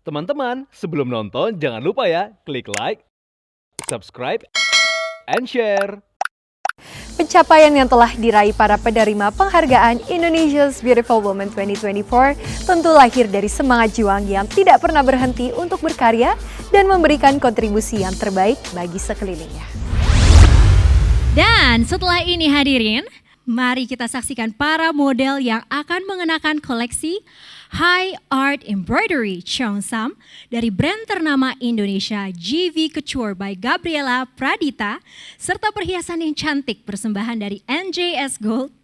Teman-teman, sebelum nonton jangan lupa ya, klik like, subscribe, and share. Pencapaian yang telah diraih para penerima penghargaan Indonesia's Beautiful Woman 2024 tentu lahir dari semangat juang yang tidak pernah berhenti untuk berkarya dan memberikan kontribusi yang terbaik bagi sekelilingnya. Dan setelah ini hadirin, mari kita saksikan para model yang akan mengenakan koleksi High Art Embroidery Cheongsam dari brand ternama Indonesia GV Couture by Gabriela Pradita, serta perhiasan yang cantik persembahan dari NJS Gold.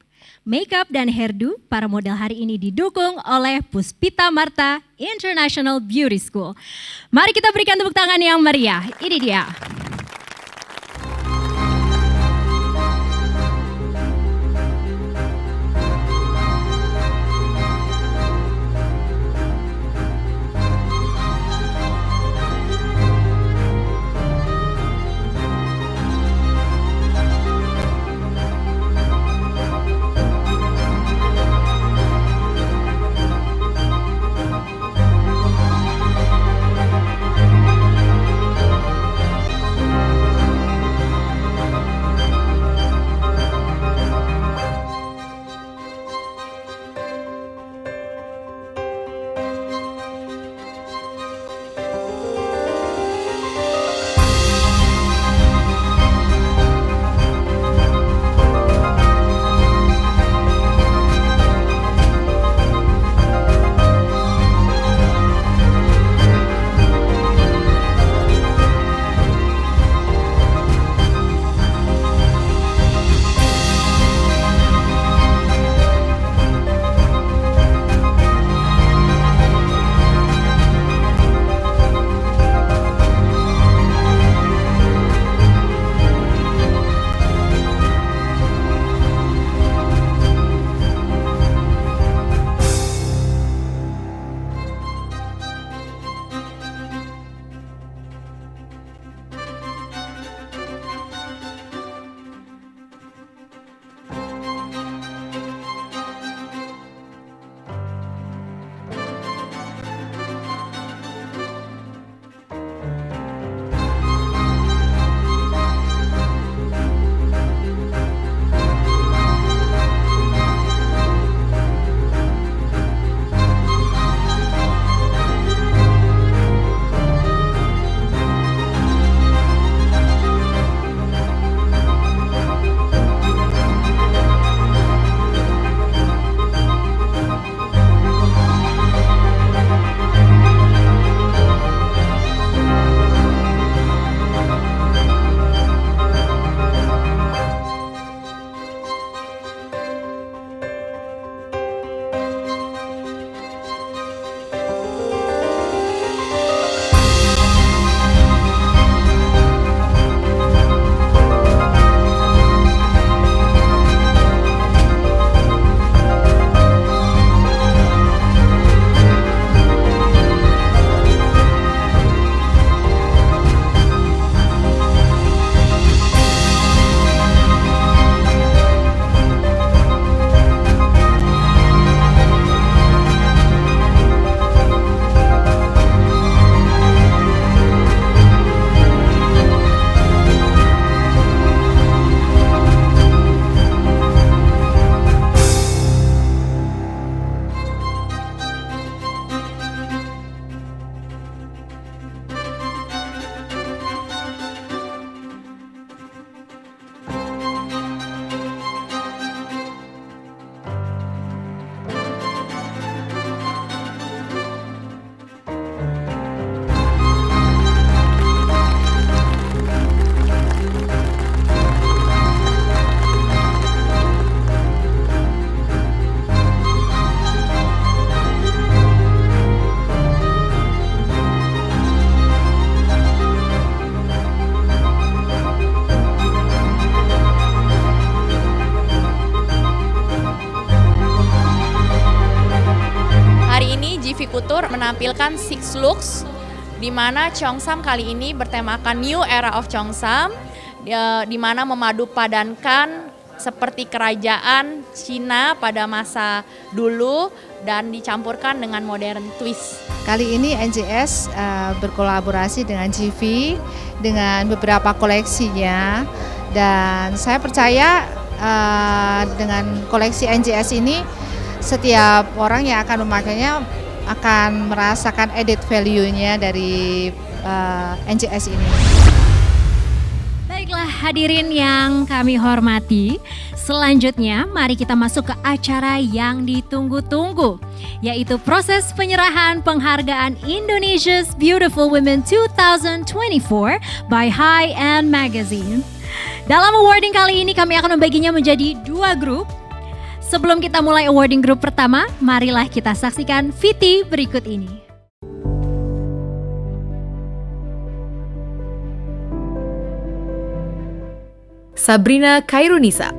Makeup dan hairdo para model hari ini didukung oleh Puspita Marta International Beauty School. Mari kita berikan tepuk tangan yang meriah. Ini dia. GV Couture menampilkan Six Looks, di mana Cheongsam kali ini bertemakan New Era of Cheongsam, di mana memadupadankan seperti kerajaan Cina pada masa dulu dan dicampurkan dengan modern twist. Kali ini NJS berkolaborasi dengan GV dengan beberapa koleksinya, dan saya percaya dengan koleksi NJS ini setiap orang yang akan memakainya akan merasakan added value-nya dari NJS ini. Baiklah hadirin yang kami hormati, selanjutnya mari kita masuk ke acara yang ditunggu-tunggu, yaitu proses penyerahan penghargaan Indonesia's Beautiful Women 2024 by High End Magazine. Dalam awarding kali ini kami akan membaginya menjadi 2 grup. Sebelum kita mulai awarding grup pertama, marilah kita saksikan VT berikut ini. Sabrina Khairunisa.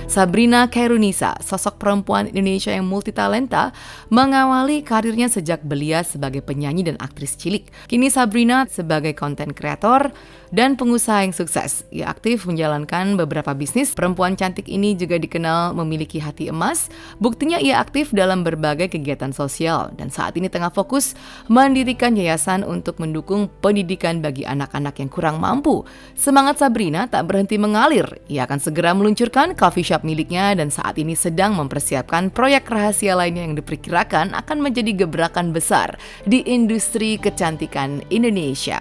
Sabrina Khairunisa, sosok perempuan Indonesia yang multitalenta, mengawali karirnya sejak belia sebagai penyanyi dan aktris cilik. Kini Sabrina sebagai konten kreator dan pengusaha yang sukses. Ia aktif menjalankan beberapa bisnis. Perempuan cantik ini juga dikenal memiliki hati emas. Buktinya ia aktif dalam berbagai kegiatan sosial dan saat ini tengah fokus mendirikan yayasan untuk mendukung pendidikan bagi anak-anak yang kurang mampu. Semangat Sabrina tak berhenti mengalir. Ia akan segera meluncurkan coffee shop miliknya dan saat ini sedang mempersiapkan proyek rahasia lainnya yang diperkirakan akan menjadi gebrakan besar di industri kecantikan Indonesia.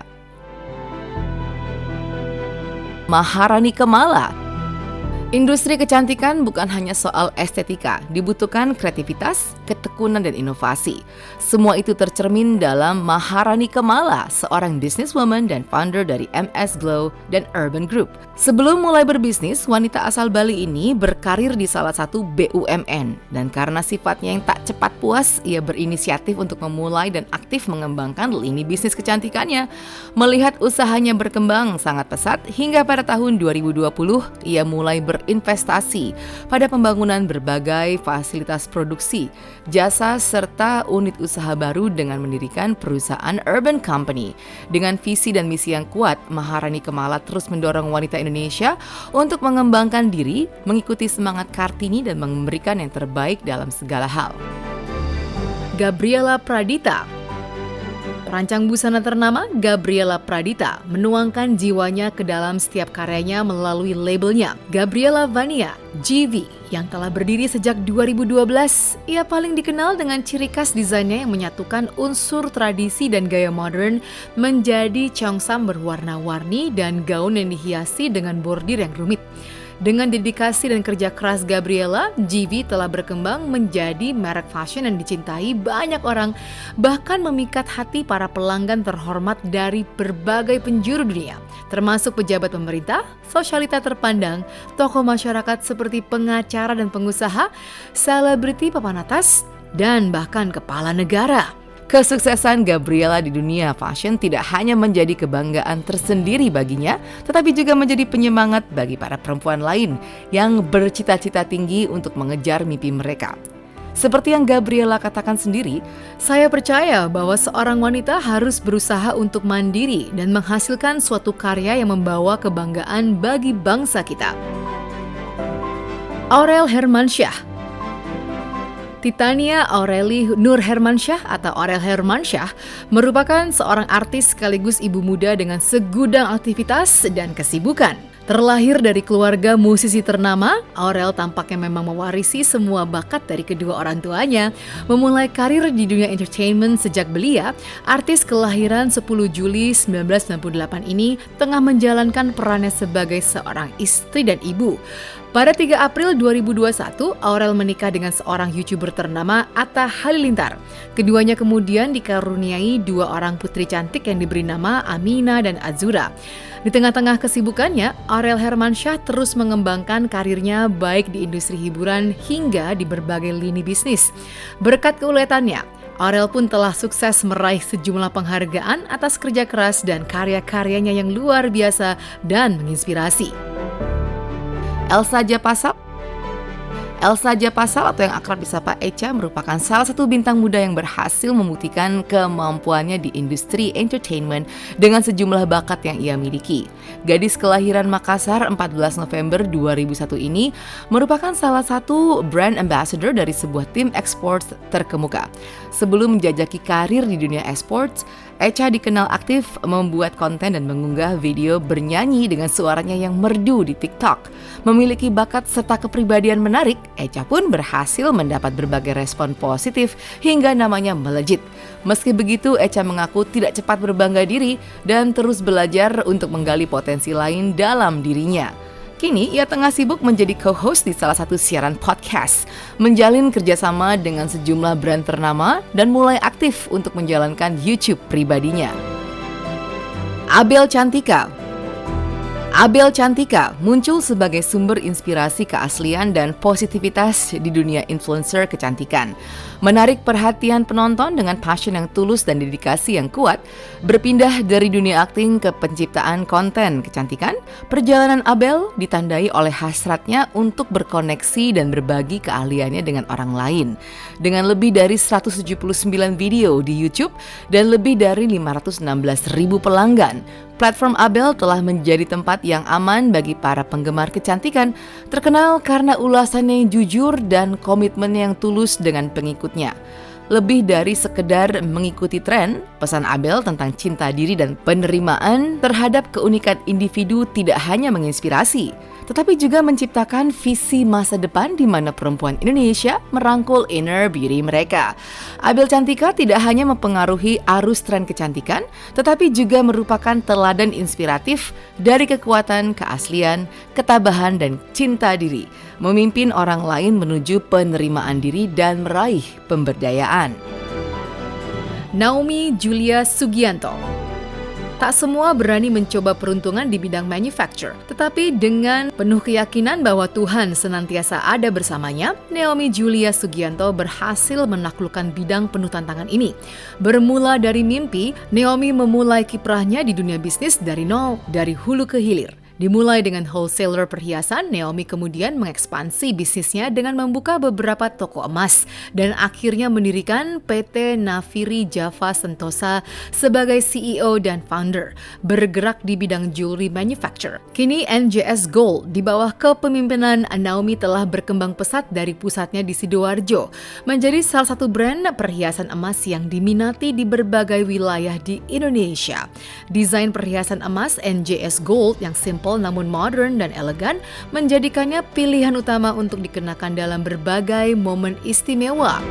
Maharani Kamala. Industri kecantikan bukan hanya soal estetika, dibutuhkan kreativitas, ketekunan, dan inovasi. Semua itu tercermin dalam Maharani Kamala, seorang businesswoman dan founder dari MS Glow dan Urban Group. Sebelum mulai berbisnis, wanita asal Bali ini berkarir di salah satu BUMN. Dan karena sifatnya yang tak cepat puas, ia berinisiatif untuk memulai dan aktif mengembangkan lini bisnis kecantikannya. Melihat usahanya berkembang sangat pesat, hingga pada tahun 2020, ia mulai berinvestasi pada pembangunan berbagai fasilitas produksi, jasa, serta unit usaha baru dengan mendirikan perusahaan Urban Company. Dengan visi dan misi yang kuat, Maharani Kamala terus mendorong wanita Indonesia untuk mengembangkan diri, mengikuti semangat Kartini dan memberikan yang terbaik dalam segala hal. Gabriela Pradita. Perancang busana ternama Gabriela Pradita menuangkan jiwanya ke dalam setiap karyanya melalui labelnya Gabriela Vania GV yang telah berdiri sejak 2012. Ia paling dikenal dengan ciri khas desainnya yang menyatukan unsur tradisi dan gaya modern menjadi cheongsam berwarna-warni dan gaun yang dihiasi dengan bordir yang rumit. Dengan dedikasi dan kerja keras Gabriela, GV telah berkembang menjadi merek fashion yang dicintai banyak orang, bahkan memikat hati para pelanggan terhormat dari berbagai penjuru dunia, termasuk pejabat pemerintah, sosialita terpandang, tokoh masyarakat seperti pengacara dan pengusaha, selebriti papan atas, dan bahkan kepala negara. Kesuksesan Gabriela di dunia fashion tidak hanya menjadi kebanggaan tersendiri baginya, tetapi juga menjadi penyemangat bagi para perempuan lain yang bercita-cita tinggi untuk mengejar mimpi mereka. Seperti yang Gabriela katakan sendiri, saya percaya bahwa seorang wanita harus berusaha untuk mandiri dan menghasilkan suatu karya yang membawa kebanggaan bagi bangsa kita. Aurel Hermansyah. Titania Aurelie Nur Hermansyah atau Aurel Hermansyah merupakan seorang artis sekaligus ibu muda dengan segudang aktivitas dan kesibukan. Terlahir dari keluarga musisi ternama, Aurel tampaknya memang mewarisi semua bakat dari kedua orang tuanya. Memulai karir di dunia entertainment sejak belia, artis kelahiran 10 Juli 1998 ini tengah menjalankan perannya sebagai seorang istri dan ibu. Pada 3 April 2021, Aurel menikah dengan seorang YouTuber ternama Atta Halilintar. Keduanya kemudian dikaruniai 2 orang putri cantik yang diberi nama Amina dan Azura. Di tengah-tengah kesibukannya, Aurel Hermansyah terus mengembangkan karirnya baik di industri hiburan hingga di berbagai lini bisnis. Berkat keuletannya, Aurel pun telah sukses meraih sejumlah penghargaan atas kerja keras dan karya-karyanya yang luar biasa dan menginspirasi. Elsa Japasap. Elsa Japasal atau yang akrab disapa Echa merupakan salah satu bintang muda yang berhasil membuktikan kemampuannya di industri entertainment dengan sejumlah bakat yang ia miliki. Gadis kelahiran Makassar 14 November 2001 ini merupakan salah satu brand ambassador dari sebuah tim esports terkemuka. Sebelum menjajaki karir di dunia esports, Echa dikenal aktif membuat konten dan mengunggah video bernyanyi dengan suaranya yang merdu di TikTok. Memiliki bakat serta kepribadian menarik, Echa pun berhasil mendapat berbagai respon positif hingga namanya melejit. Meski begitu, Echa mengaku tidak cepat berbangga diri dan terus belajar untuk menggali potensi lain dalam dirinya. Kini, ia tengah sibuk menjadi co-host di salah satu siaran podcast, menjalin kerjasama dengan sejumlah brand ternama, dan mulai aktif untuk menjalankan YouTube pribadinya. Abel Cantika muncul sebagai sumber inspirasi keaslian dan positivitas di dunia influencer kecantikan. Menarik perhatian penonton dengan passion yang tulus dan dedikasi yang kuat, berpindah dari dunia akting ke penciptaan konten kecantikan, perjalanan Abel ditandai oleh hasratnya untuk berkoneksi dan berbagi keahliannya dengan orang lain. Dengan lebih dari 179 video di YouTube dan lebih dari 516.000 pelanggan, platform Abel telah menjadi tempat yang aman bagi para penggemar kecantikan, terkenal karena ulasannya yang jujur dan komitmennya yang tulus dengan pengikutnya. Lebih dari sekedar mengikuti tren, pesan Abel tentang cinta diri dan penerimaan terhadap keunikan individu tidak hanya menginspirasi, tetapi juga menciptakan visi masa depan di mana perempuan Indonesia merangkul inner beauty mereka. Abel Cantika tidak hanya mempengaruhi arus tren kecantikan, tetapi juga merupakan teladan inspiratif dari kekuatan, keaslian, ketabahan, dan cinta diri, memimpin orang lain menuju penerimaan diri dan meraih pemberdayaan. Naomi Julia Sugianto. Tak semua berani mencoba peruntungan di bidang manufacture, tetapi dengan penuh keyakinan bahwa Tuhan senantiasa ada bersamanya, Naomi Julia Sugianto berhasil menaklukkan bidang penuh tantangan ini. Bermula dari mimpi, Naomi memulai kiprahnya di dunia bisnis dari nol, dari hulu ke hilir. Dimulai dengan wholesaler perhiasan, Naomi kemudian mengekspansi bisnisnya dengan membuka beberapa toko emas dan akhirnya mendirikan PT Nafiri Java Sentosa sebagai CEO dan founder, bergerak di bidang jewelry manufacture. Kini NJS Gold di bawah kepemimpinan Naomi telah berkembang pesat dari pusatnya di Sidoarjo, menjadi salah satu brand perhiasan emas yang diminati di berbagai wilayah di Indonesia. Desain perhiasan emas NJS Gold yang simple namun modern dan elegan menjadikannya pilihan utama untuk dikenakan dalam berbagai momen istimewa.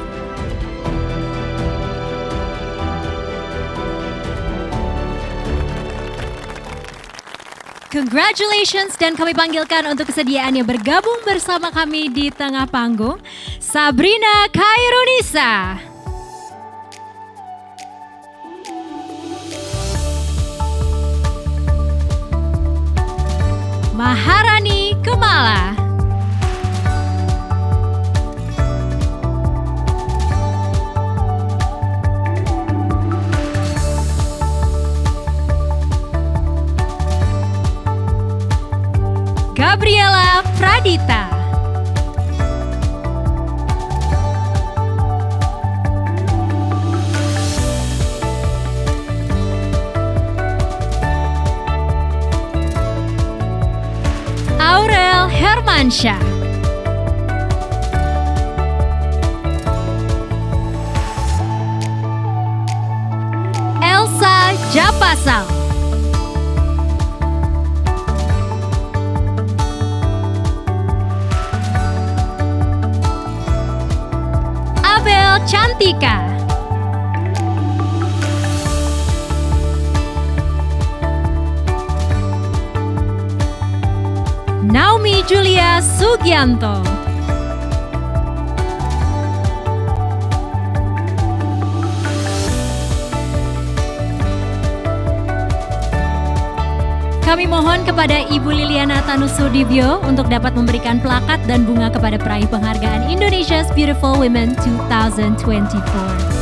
Congratulations dan kami panggilkan untuk kesediaannya bergabung bersama kami di tengah panggung, Sabrina Khairunisa. Maharani Kemala. Gabriela Pradita. Aurel Hermansyah. Elsa Japasal. Abel Cantika. Naomi Julia Sugianto. Kami mohon kepada Ibu Liliana Tanusudibyo untuk dapat memberikan plakat dan bunga kepada peraih penghargaan Indonesia's Beautiful Women 2024.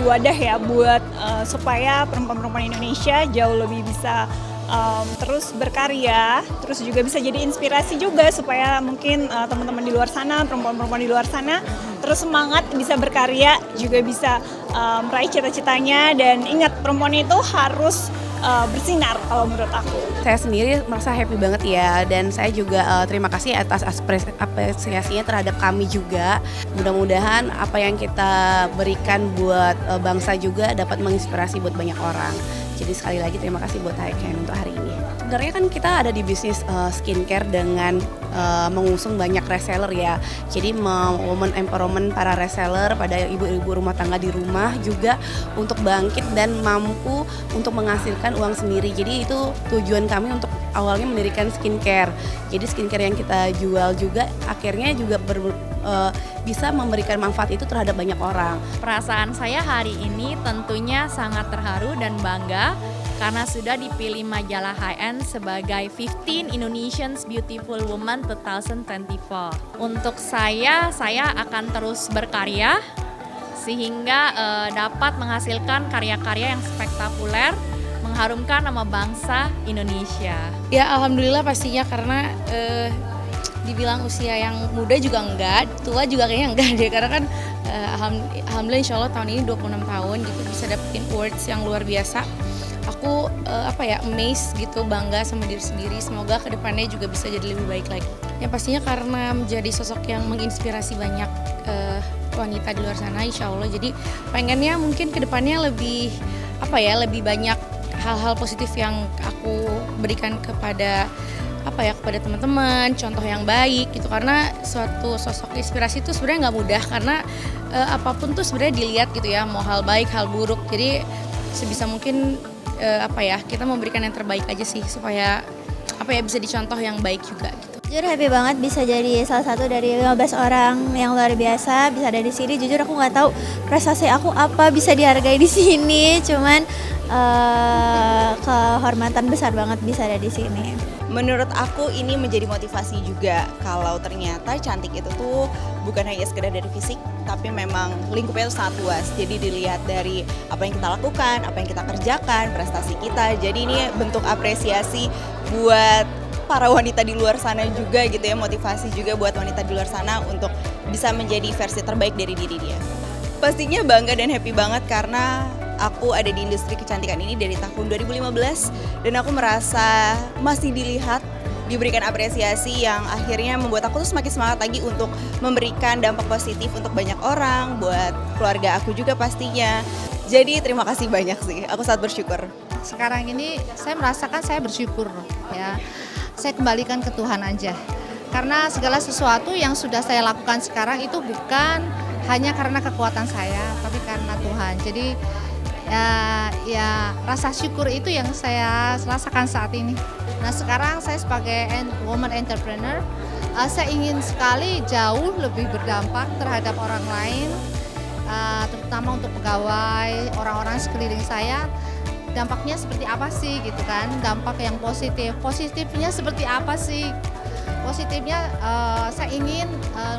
wadah ya buat supaya perempuan-perempuan Indonesia jauh lebih bisa terus berkarya, terus juga bisa jadi inspirasi juga supaya mungkin teman-teman di luar sana, perempuan-perempuan di luar sana terus semangat bisa berkarya, juga bisa meraih cita-citanya. Dan ingat, perempuan itu harus bersinar kalau menurut aku. Saya sendiri merasa happy banget ya, dan saya juga terima kasih atas apresiasinya terhadap kami juga. Mudah-mudahan apa yang kita berikan buat bangsa juga dapat menginspirasi buat banyak orang. Jadi sekali lagi terima kasih buat HiCan untuk hari ini. Sebenarnya kan kita ada di bisnis skincare dengan mengusung banyak reseller ya. Jadi women empowerment para reseller, pada ibu-ibu rumah tangga di rumah juga untuk bangkit dan mampu untuk menghasilkan uang sendiri. Jadi itu tujuan kami untuk awalnya mendirikan skincare. Jadi skincare yang kita jual juga akhirnya juga bisa memberikan manfaat itu terhadap banyak orang. Perasaan saya hari ini tentunya sangat terharu dan bangga karena sudah dipilih majalah HiN sebagai 15 Indonesians Beautiful Women 2024. Untuk saya akan terus berkarya sehingga dapat menghasilkan karya-karya yang spektakuler, mengharumkan nama bangsa Indonesia. Ya alhamdulillah pastinya, karena dibilang usia yang muda juga enggak, tua juga kayaknya enggak deh, karena kan alhamdulillah insya Allah tahun ini 26 tahun gitu bisa dapetin awards yang luar biasa. Aku amazed gitu, bangga sama diri sendiri. Semoga kedepannya juga bisa jadi lebih baik lagi. Ya pastinya karena menjadi sosok yang menginspirasi banyak wanita di luar sana insya Allah. Jadi pengennya mungkin kedepannya lebih banyak hal-hal positif yang aku berikan kepada kepada teman-teman, contoh yang baik gitu, karena suatu sosok inspirasi itu sebenarnya nggak mudah, karena apapun tuh sebenarnya dilihat gitu ya, mau hal baik, hal buruk. Jadi sebisa mungkin kita memberikan yang terbaik aja sih, supaya bisa dicontoh yang baik juga gitu. Jujur happy banget bisa jadi salah satu dari 15 orang yang luar biasa, bisa ada di sini. Jujur aku nggak tahu prestasi aku apa bisa dihargai di sini, cuman kehormatan besar banget bisa ada di sini. Menurut aku ini menjadi motivasi juga kalau ternyata cantik itu tuh bukan hanya sekedar dari fisik, tapi memang lingkupnya itu sangat luas. Jadi dilihat dari apa yang kita lakukan, apa yang kita kerjakan, prestasi kita. Jadi ini bentuk apresiasi buat para wanita di luar sana juga gitu ya, motivasi juga buat wanita di luar sana untuk bisa menjadi versi terbaik dari diri dia. Pastinya bangga dan happy banget karena aku ada di industri kecantikan ini dari tahun 2015 dan aku merasa masih dilihat, diberikan apresiasi yang akhirnya membuat aku tuh semakin semangat lagi untuk memberikan dampak positif untuk banyak orang, buat keluarga aku juga pastinya. Jadi terima kasih banyak sih, aku sangat bersyukur. Sekarang ini saya merasakan saya bersyukur ya. Saya kembalikan ke Tuhan aja. Karena segala sesuatu yang sudah saya lakukan sekarang itu bukan hanya karena kekuatan saya, tapi karena Tuhan. Jadi ya rasa syukur itu yang saya rasakan saat ini. Nah sekarang saya sebagai woman entrepreneur, saya ingin sekali jauh lebih berdampak terhadap orang lain, terutama untuk pegawai, orang-orang sekeliling saya. Dampaknya seperti apa sih gitu kan, dampak yang positifnya seperti apa sih. Positifnya saya ingin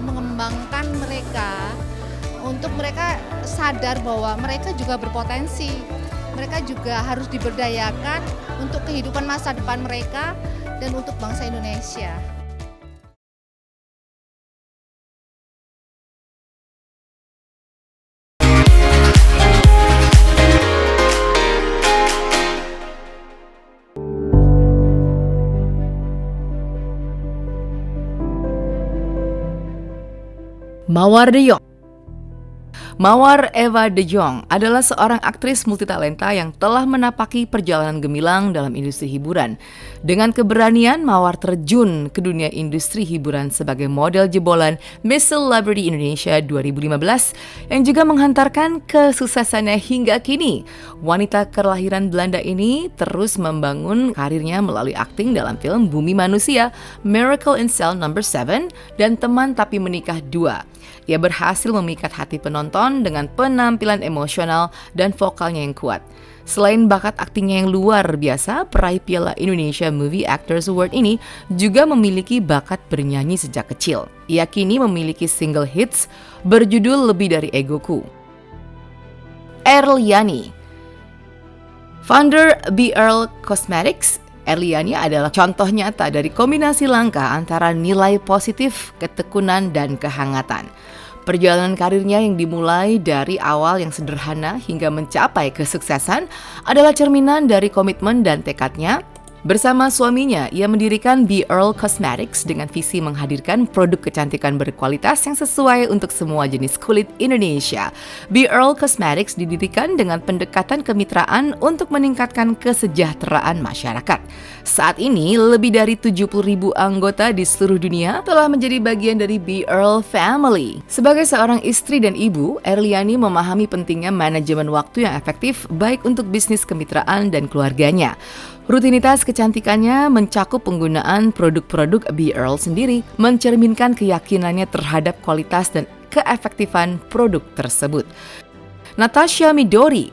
mengembangkan mereka, untuk mereka sadar bahwa mereka juga berpotensi, mereka juga harus diberdayakan untuk kehidupan masa depan mereka dan untuk bangsa Indonesia. Mawar De Jong. Mawar Eva De Jong adalah seorang aktris multitalenta yang telah menapaki perjalanan gemilang dalam industri hiburan. Dengan keberanian, Mawar terjun ke dunia industri hiburan sebagai model jebolan Miss Celebrity Indonesia 2015 yang juga menghantarkan kesuksesannya hingga kini. Wanita kelahiran Belanda ini terus membangun karirnya melalui akting dalam film Bumi Manusia, Miracle in Cell No. 7, dan Teman Tapi Menikah 2. Ia berhasil memikat hati penonton dengan penampilan emosional dan vokalnya yang kuat. Selain bakat aktingnya yang luar biasa, peraih Piala Indonesia Movie Actors Award ini juga memiliki bakat bernyanyi sejak kecil. Ia kini memiliki single hits berjudul Lebih Dari Egoku. Erliani. Founder BeEarl Cosmetics, Erliani adalah contoh nyata dari kombinasi langka antara nilai positif, ketekunan, dan kehangatan. Perjalanan karirnya yang dimulai dari awal yang sederhana hingga mencapai kesuksesan adalah cerminan dari komitmen dan tekadnya. Bersama suaminya, ia mendirikan BeEarl Cosmetics dengan visi menghadirkan produk kecantikan berkualitas yang sesuai untuk semua jenis kulit Indonesia. BeEarl Cosmetics didirikan dengan pendekatan kemitraan untuk meningkatkan kesejahteraan masyarakat. Saat ini, lebih dari 70.000 anggota di seluruh dunia telah menjadi bagian dari BeEarl Family. Sebagai seorang istri dan ibu, Erliani memahami pentingnya manajemen waktu yang efektif baik untuk bisnis kemitraan dan keluarganya. Rutinitas kecantikannya mencakup penggunaan produk-produk BeEarl sendiri, mencerminkan keyakinannya terhadap kualitas dan keefektifan produk tersebut. Natasha Midori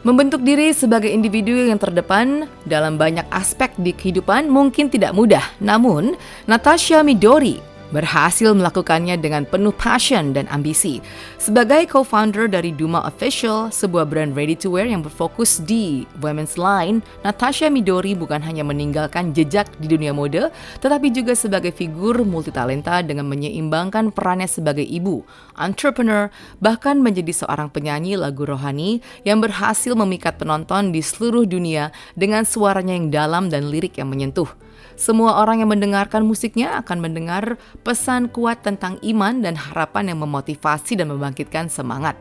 membentuk diri sebagai individu yang terdepan dalam banyak aspek di kehidupan mungkin tidak mudah. Namun, Natasha Midori berhasil melakukannya dengan penuh passion dan ambisi. Sebagai co-founder dari Duma Official, sebuah brand ready-to-wear yang berfokus di women's line, Natasha Midori bukan hanya meninggalkan jejak di dunia mode, tetapi juga sebagai figur multitalenta dengan menyeimbangkan perannya sebagai ibu, entrepreneur, bahkan menjadi seorang penyanyi lagu rohani yang berhasil memikat penonton di seluruh dunia dengan suaranya yang dalam dan lirik yang menyentuh. Semua orang yang mendengarkan musiknya akan mendengar pesan kuat tentang iman dan harapan yang memotivasi dan membangkitkan semangat.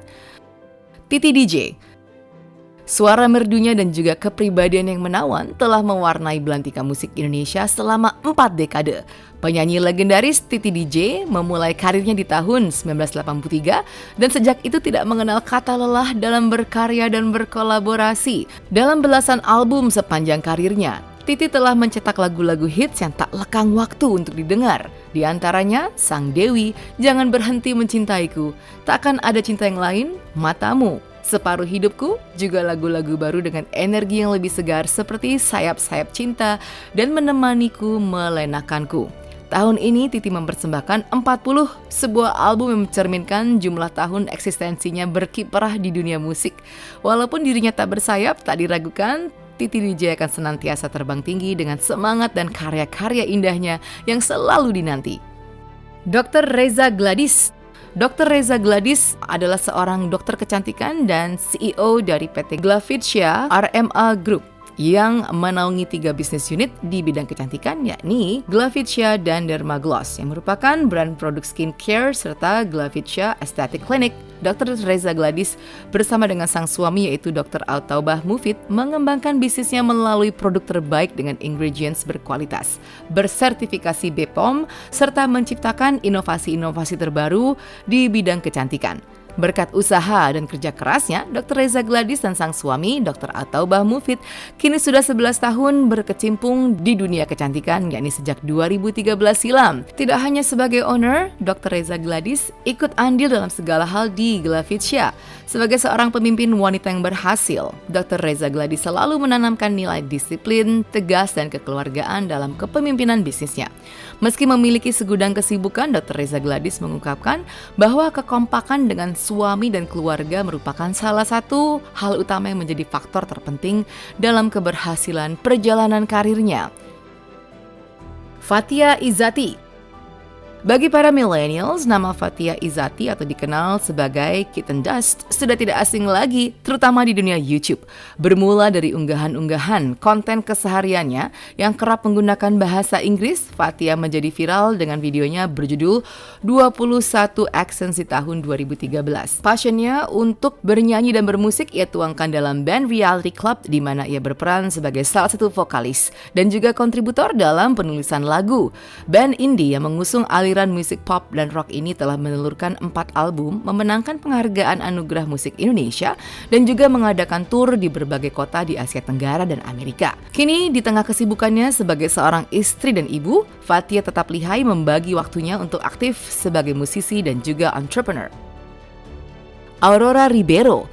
Titi DJ, suara merdunya dan juga kepribadian yang menawan telah mewarnai belantika musik Indonesia selama 4 dekade. Penyanyi legendaris Titi DJ memulai karirnya di tahun 1983 dan sejak itu tidak mengenal kata lelah dalam berkarya dan berkolaborasi. Dalam belasan album sepanjang karirnya, Titi telah mencetak lagu-lagu hits yang tak lekang waktu untuk didengar. Di antaranya Sang Dewi, Jangan Berhenti Mencintaiku, Takkan Ada Cinta Yang Lain, Matamu, Separuh Hidupku, juga lagu-lagu baru dengan energi yang lebih segar seperti Sayap-Sayap Cinta dan Menemaniku Melenakanku. Tahun ini Titi mempersembahkan 40 sebuah album yang mencerminkan jumlah tahun eksistensinya berkiprah di dunia musik. Walaupun dirinya tak bersayap, tak diragukan, Titi DJ akan senantiasa terbang tinggi dengan semangat dan karya-karya indahnya yang selalu dinanti. Dr. Reza Gladys. Dr. Reza Gladys adalah seorang dokter kecantikan dan CEO dari PT Glavitia RMA Group yang menaungi 3 bisnis unit di bidang kecantikan, yakni Glavitia dan Dermagloss yang merupakan brand produk skincare serta Glavitia Aesthetic Clinic. Dr. Reza Gladys bersama dengan sang suami yaitu Dr. Autaubah Mufid mengembangkan bisnisnya melalui produk terbaik dengan ingredients berkualitas, bersertifikasi BPOM, serta menciptakan inovasi-inovasi terbaru di bidang kecantikan. Berkat usaha dan kerja kerasnya, Dr. Reza Gladys dan sang suami, Dr. Autaubah Mufid, kini sudah 11 tahun berkecimpung di dunia kecantikan, yakni sejak 2013 silam. Tidak hanya sebagai owner, Dr. Reza Gladys ikut andil dalam segala hal di Glavitia. Sebagai seorang pemimpin wanita yang berhasil, Dr. Reza Gladys selalu menanamkan nilai disiplin, tegas, dan kekeluargaan dalam kepemimpinan bisnisnya. Meski memiliki segudang kesibukan, Dr. Reza Gladys mengungkapkan bahwa kekompakan dengan suami dan keluarga merupakan salah satu hal utama yang menjadi faktor terpenting dalam keberhasilan perjalanan karirnya. Fathia Izzati. Bagi para millennials, nama Fathia Izzati atau dikenal sebagai Kitten Dust sudah tidak asing lagi, terutama di dunia YouTube. Bermula dari unggahan-unggahan konten kesehariannya yang kerap menggunakan bahasa Inggris, Fathia menjadi viral dengan videonya berjudul 21 Accents di tahun 2013. Passionnya untuk bernyanyi dan bermusik ia tuangkan dalam band Reality Club di mana ia berperan sebagai salah satu vokalis dan juga kontributor dalam penulisan lagu. Band indie yang mengusung aliran musik pop dan rock ini telah menelurkan 4 album, memenangkan penghargaan Anugerah Musik Indonesia, dan juga mengadakan tur di berbagai kota di Asia Tenggara dan Amerika. Kini, di tengah kesibukannya sebagai seorang istri dan ibu, Fathia tetap lihai membagi waktunya untuk aktif sebagai musisi dan juga entrepreneur. Aurora Ribeiro.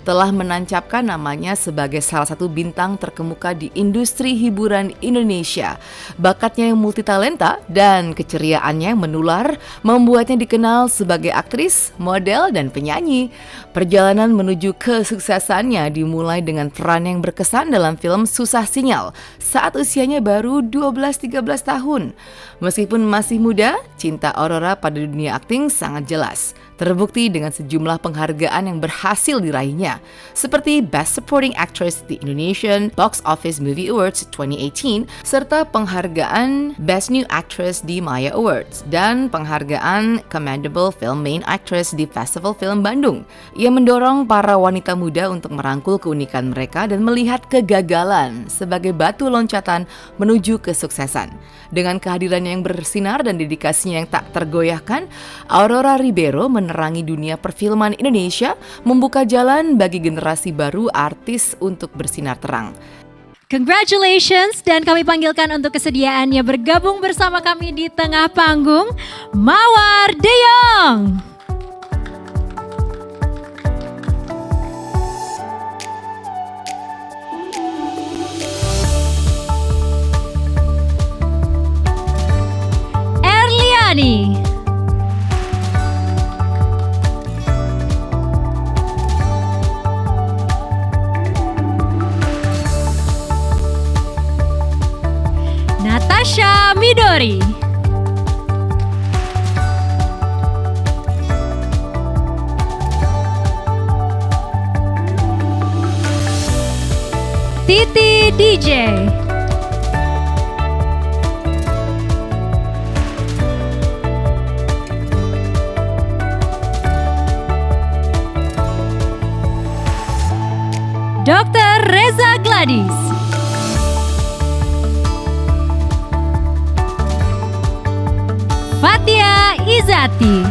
telah menancapkan namanya sebagai salah satu bintang terkemuka di industri hiburan Indonesia. Bakatnya yang multitalenta dan keceriaannya yang menular membuatnya dikenal sebagai aktris, model, dan penyanyi. Perjalanan menuju kesuksesannya dimulai dengan peran yang berkesan dalam film Susah Sinyal saat usianya baru 12-13 tahun. Meskipun masih muda, cinta Aurora pada dunia akting sangat jelas. Terbukti dengan sejumlah penghargaan yang berhasil diraihnya, seperti Best Supporting Actress di Indonesian Box Office Movie Awards 2018, serta penghargaan Best New Actress di Maya Awards, dan penghargaan Commendable Film Main Actress di Festival Film Bandung. Ia mendorong para wanita muda untuk merangkul keunikan mereka dan melihat kegagalan sebagai batu loncatan menuju kesuksesan. Dengan kehadirannya yang bersinar dan dedikasinya yang tak tergoyahkan, Aurora Ribeiro menerangi dunia perfilman Indonesia, membuka jalan bagi generasi baru artis untuk bersinar terang. Congratulations, dan kami panggilkan untuk kesediaannya bergabung bersama kami di tengah panggung, Mawar De Jong. Erliani. Natasha Midori. Titi DJ. Dr. Reza Gladys. Fatia Izati.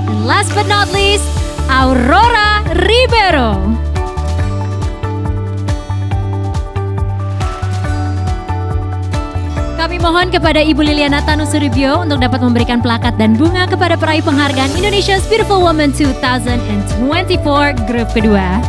And last but not least, Aurora Ribeiro. Kami mohon kepada Ibu Liliana Tanusuribio untuk dapat memberikan plakat dan bunga kepada peraih penghargaan Indonesia's Beautiful Woman 2024 grup kedua.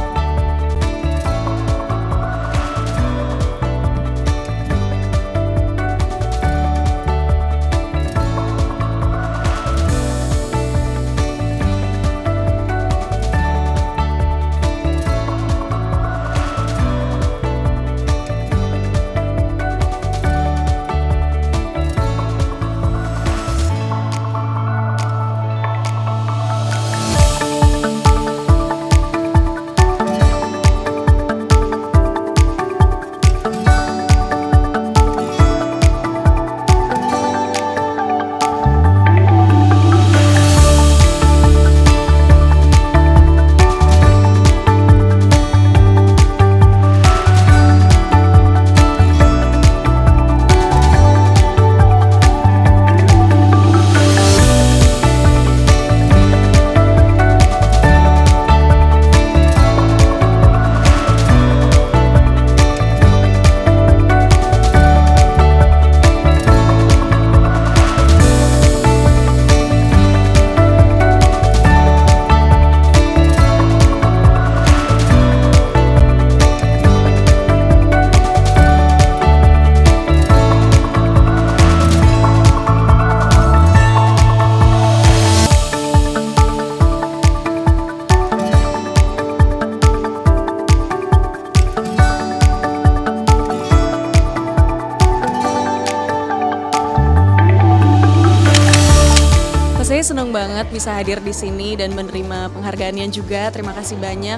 Saya senang banget bisa hadir di sini dan menerima penghargaannya juga. Terima kasih banyak.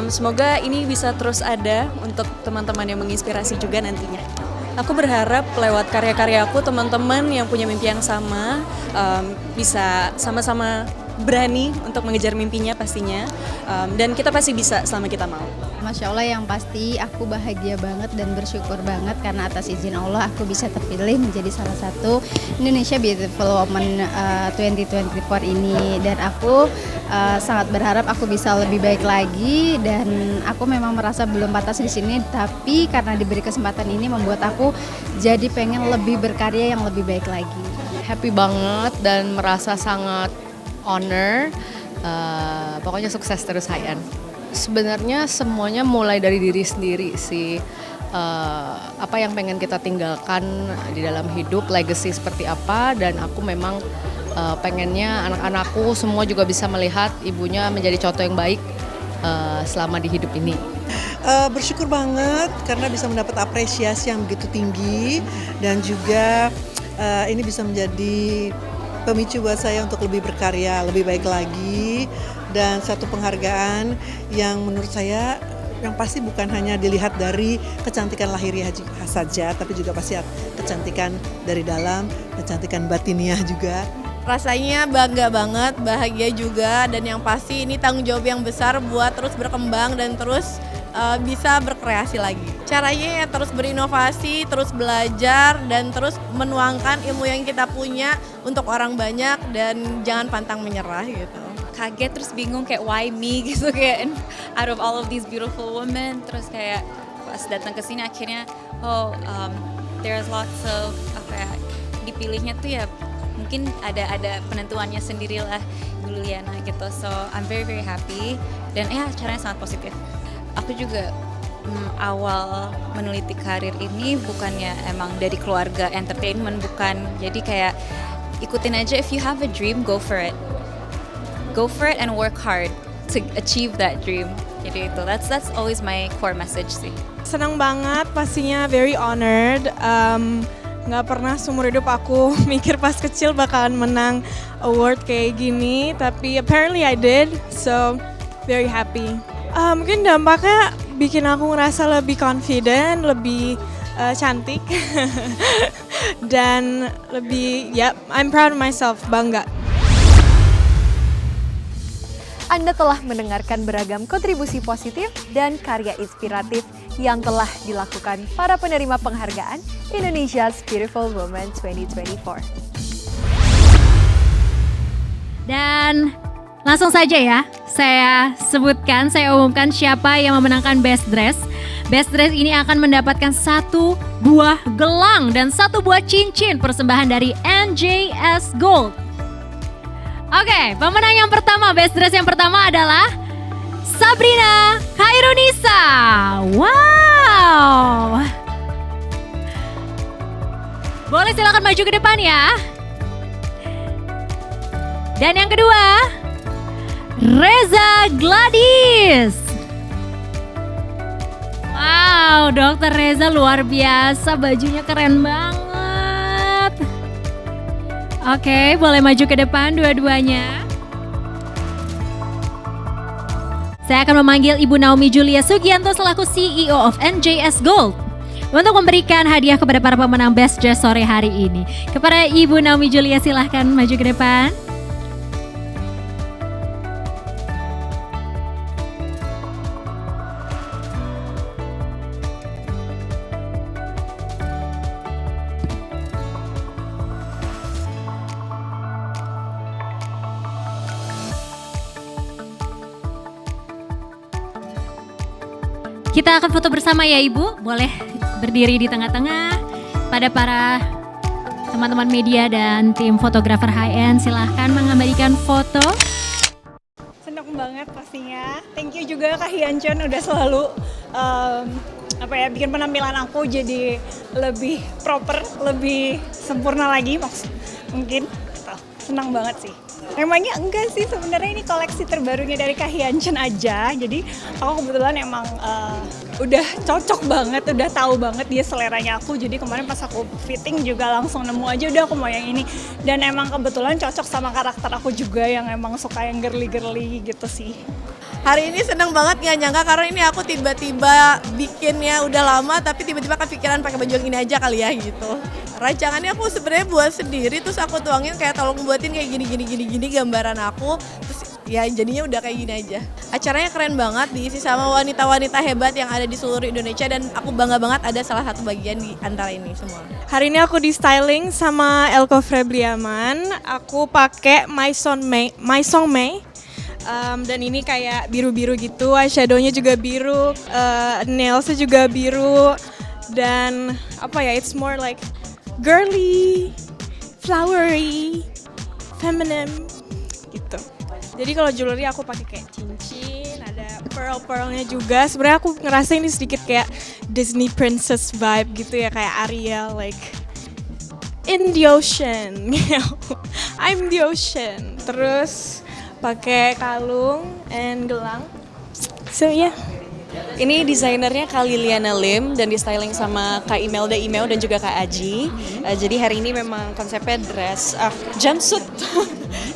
Semoga ini bisa terus ada untuk teman-teman yang menginspirasi juga nantinya. Aku berharap lewat karya-karyaku teman-teman yang punya mimpi yang sama bisa sama-sama berani untuk mengejar mimpinya pastinya. Dan kita pasti bisa selama kita mau. Masya Allah, yang pasti aku bahagia banget dan bersyukur banget karena atas izin Allah aku bisa terpilih menjadi salah satu Indonesia Beautiful Woman 2024 ini, dan aku sangat berharap aku bisa lebih baik lagi, dan aku memang merasa belum batas di sini, tapi karena diberi kesempatan ini membuat aku jadi pengen lebih berkarya yang lebih baik lagi. Happy banget dan merasa sangat honor. Pokoknya sukses terus High End. Sebenarnya semuanya mulai dari diri sendiri sih. Apa yang pengen kita tinggalkan di dalam hidup, legacy seperti apa, dan aku memang pengennya anak-anakku semua juga bisa melihat ibunya menjadi contoh yang baik selama di hidup ini. Bersyukur banget karena bisa mendapat apresiasi yang begitu tinggi dan juga ini bisa menjadi pemicu buat saya untuk lebih berkarya, lebih baik lagi, dan satu penghargaan yang menurut saya yang pasti bukan hanya dilihat dari kecantikan lahiriah saja, tapi juga pasti kecantikan dari dalam, kecantikan batiniah juga. Rasanya bangga banget, bahagia juga, dan yang pasti ini tanggung jawab yang besar buat terus berkembang dan terus bisa berkreasi lagi. Caranya ya terus berinovasi, terus belajar, dan terus menuangkan ilmu yang kita punya untuk orang banyak dan jangan pantang menyerah gitu. Kaget terus bingung kayak why me gitu, kayak out of all of these beautiful women, terus kayak pas datang ke sini akhirnya there's lots of dipilihnya tuh ya mungkin ada penentuannya sendirilah Bu Liliana gitu, so I'm very very happy dan acaranya sangat positif. Aku juga awal meneliti karir ini bukannya emang dari keluarga entertainment, bukan, jadi kayak ikutin aja, if you have a dream go for it and work hard to achieve that dream. Jadi itu that's always my core message sih. Senang banget, pastinya very honored. Nggak pernah seumur hidup aku mikir pas kecil bakalan menang award kayak gini, tapi apparently I did, so very happy. Mungkin dampaknya bikin aku ngerasa lebih confident, lebih cantik, dan lebih I'm proud of myself, bangga. Anda telah mendengarkan beragam kontribusi positif dan karya inspiratif yang telah dilakukan para penerima penghargaan Indonesia's Beautiful Woman 2024. Dan langsung saja ya, saya umumkan siapa yang memenangkan Best Dress. Best Dress ini akan mendapatkan 1 buah gelang dan 1 buah cincin persembahan dari NJS Gold. Oke, pemenang yang pertama, Best Dress yang pertama adalah Sabrina Khairunisa. Wow. Boleh silakan maju ke depan ya. Dan yang kedua, Reza Gladys. Wow, Dokter Reza luar biasa, bajunya keren banget. Oke, boleh maju ke depan dua-duanya. Saya akan memanggil Ibu Naomi Julia Sugianto selaku CEO of NJS Gold untuk memberikan hadiah kepada para pemenang Best Dress sore hari ini. Kepada Ibu Naomi Julia, silahkan maju ke depan. Kita akan foto bersama ya Ibu, boleh berdiri di tengah-tengah. Pada para teman-teman media dan tim fotografer high-end, silahkan mengabadikan foto. Senang banget pastinya. Thank you juga Kak Hyancon udah selalu bikin penampilan aku jadi lebih proper, lebih sempurna lagi mungkin. Senang banget sih. Emangnya enggak sih, sebenarnya ini koleksi terbarunya dari Kak Hyancon aja. Jadi aku kebetulan emang udah cocok banget, udah tahu banget dia seleranya aku. Jadi kemarin pas aku fitting juga langsung nemu aja udah aku mau yang ini. Dan emang kebetulan cocok sama karakter aku juga yang emang suka yang girly-girly gitu sih. Hari ini seneng banget, nggak nyangka karena ini aku tiba-tiba bikinnya udah lama tapi tiba-tiba kepikiran pakai baju yang ini aja kali ya gitu. Rancangannya aku sebenarnya buat sendiri, terus aku tuangin kayak tolong buatin kayak gini gambaran aku, terus ya jadinya udah kayak gini aja. Acaranya keren banget, diisi sama wanita-wanita hebat yang ada di seluruh Indonesia dan aku bangga banget ada salah satu bagian di antara ini semua. Hari ini aku di styling sama Elko Febriaman, aku pakai My Song May. Dan ini kayak biru-biru gitu, eyeshadownya juga biru, nailsnya juga biru, dan it's more like girly, flowery, feminine gitu. Jadi kalau jewelry aku pakai kayak cincin, ada pearl-pearlnya juga. Sebenarnya aku ngerasa ini sedikit kayak Disney princess vibe gitu ya, kayak Ariel, like in the ocean. I'm the ocean. Terus pakai kalung and gelang. So yeah. Ini desainernya Kak Liliana Lim dan di styling sama Kak Imelda Imeo dan juga Kak Aji. Jadi hari ini memang konsepnya dress, jumpsuit.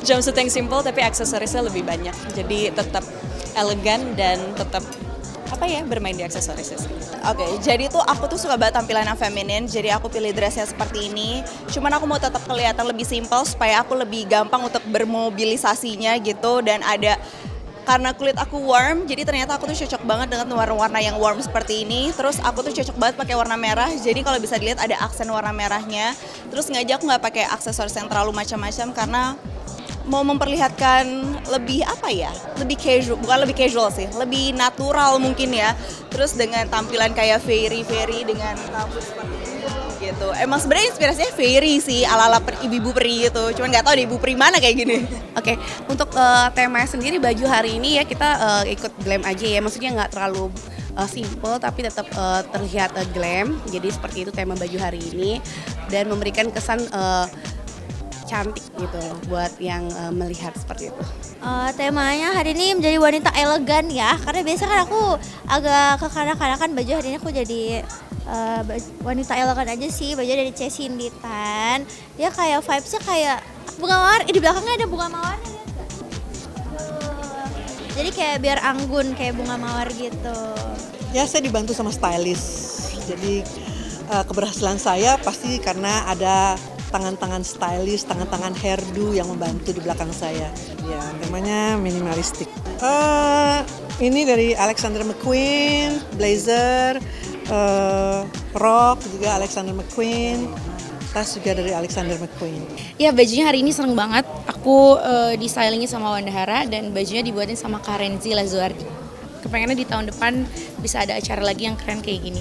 Jumpsuit yang simple tapi aksesorisnya lebih banyak. Jadi tetap elegan dan tetap bermain di aksesorisnya. Oke, jadi tuh aku tuh suka banget tampilan yang feminin, jadi aku pilih dressnya seperti ini. Cuman aku mau tetap kelihatan lebih simple supaya aku lebih gampang untuk bermobilisasinya gitu, dan ada karena kulit aku warm, jadi ternyata aku tuh cocok banget dengan warna-warna yang warm seperti ini. Terus aku tuh cocok banget pakai warna merah, jadi kalau bisa dilihat ada aksen warna merahnya. Terus sengaja aku nggak pakai aksesoris yang terlalu macam-macam karena mau memperlihatkan lebih lebih casual, bukan lebih casual sih, lebih natural mungkin ya. Terus dengan tampilan kayak fairy dengan rambut seperti ini gitu. Emang sebenarnya inspirasinya fairy sih, ala-ala ibu-ibu peri gitu. Cuman nggak tahu deh ibu peri mana kayak gini. Oke, untuk temanya sendiri baju hari ini ya kita ikut glam aja ya, maksudnya nggak terlalu simple tapi tetap terlihat glam. Jadi seperti itu tema baju hari ini dan memberikan kesan cantik gitu buat yang melihat seperti itu. Temanya hari ini menjadi wanita elegan ya, karena biasa kan aku agak kekanak-kanakan, baju hari ini aku jadi wanita elegan aja sih. Baju dari Cesinditan, dia kayak vibesnya kayak bunga mawar, di belakangnya ada bunga mawarnya, lihat nggak? Jadi kayak biar anggun kayak bunga mawar gitu. Ya, saya dibantu sama stylist, jadi keberhasilan saya pasti karena ada tangan-tangan stylist, tangan-tangan hairdo yang membantu di belakang saya. Ya, temanya minimalistik. Ini dari Alexander McQueen, blazer, rok juga Alexander McQueen, tas juga dari Alexander McQueen. Ya, bajunya hari ini seneng banget. Aku di stylingnya sama Wanda Hara dan bajunya dibuatin sama Karenzi Lazuardi. Kepengennya di tahun depan bisa ada acara lagi yang keren kayak gini.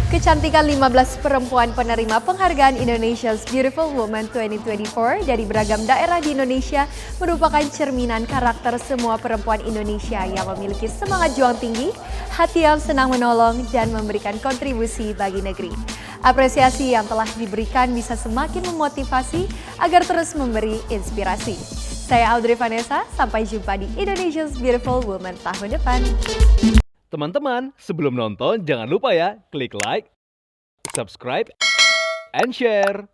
Kecantikan 15 perempuan penerima penghargaan Indonesia's Beautiful Woman 2024 dari beragam daerah di Indonesia merupakan cerminan karakter semua perempuan Indonesia yang memiliki semangat juang tinggi, hati yang senang menolong, dan memberikan kontribusi bagi negeri. Apresiasi yang telah diberikan bisa semakin memotivasi agar terus memberi inspirasi. Saya Audrey Vanessa, sampai jumpa di Indonesia's Beautiful Woman tahun depan. Teman-teman, sebelum nonton jangan lupa ya klik like, subscribe, and share.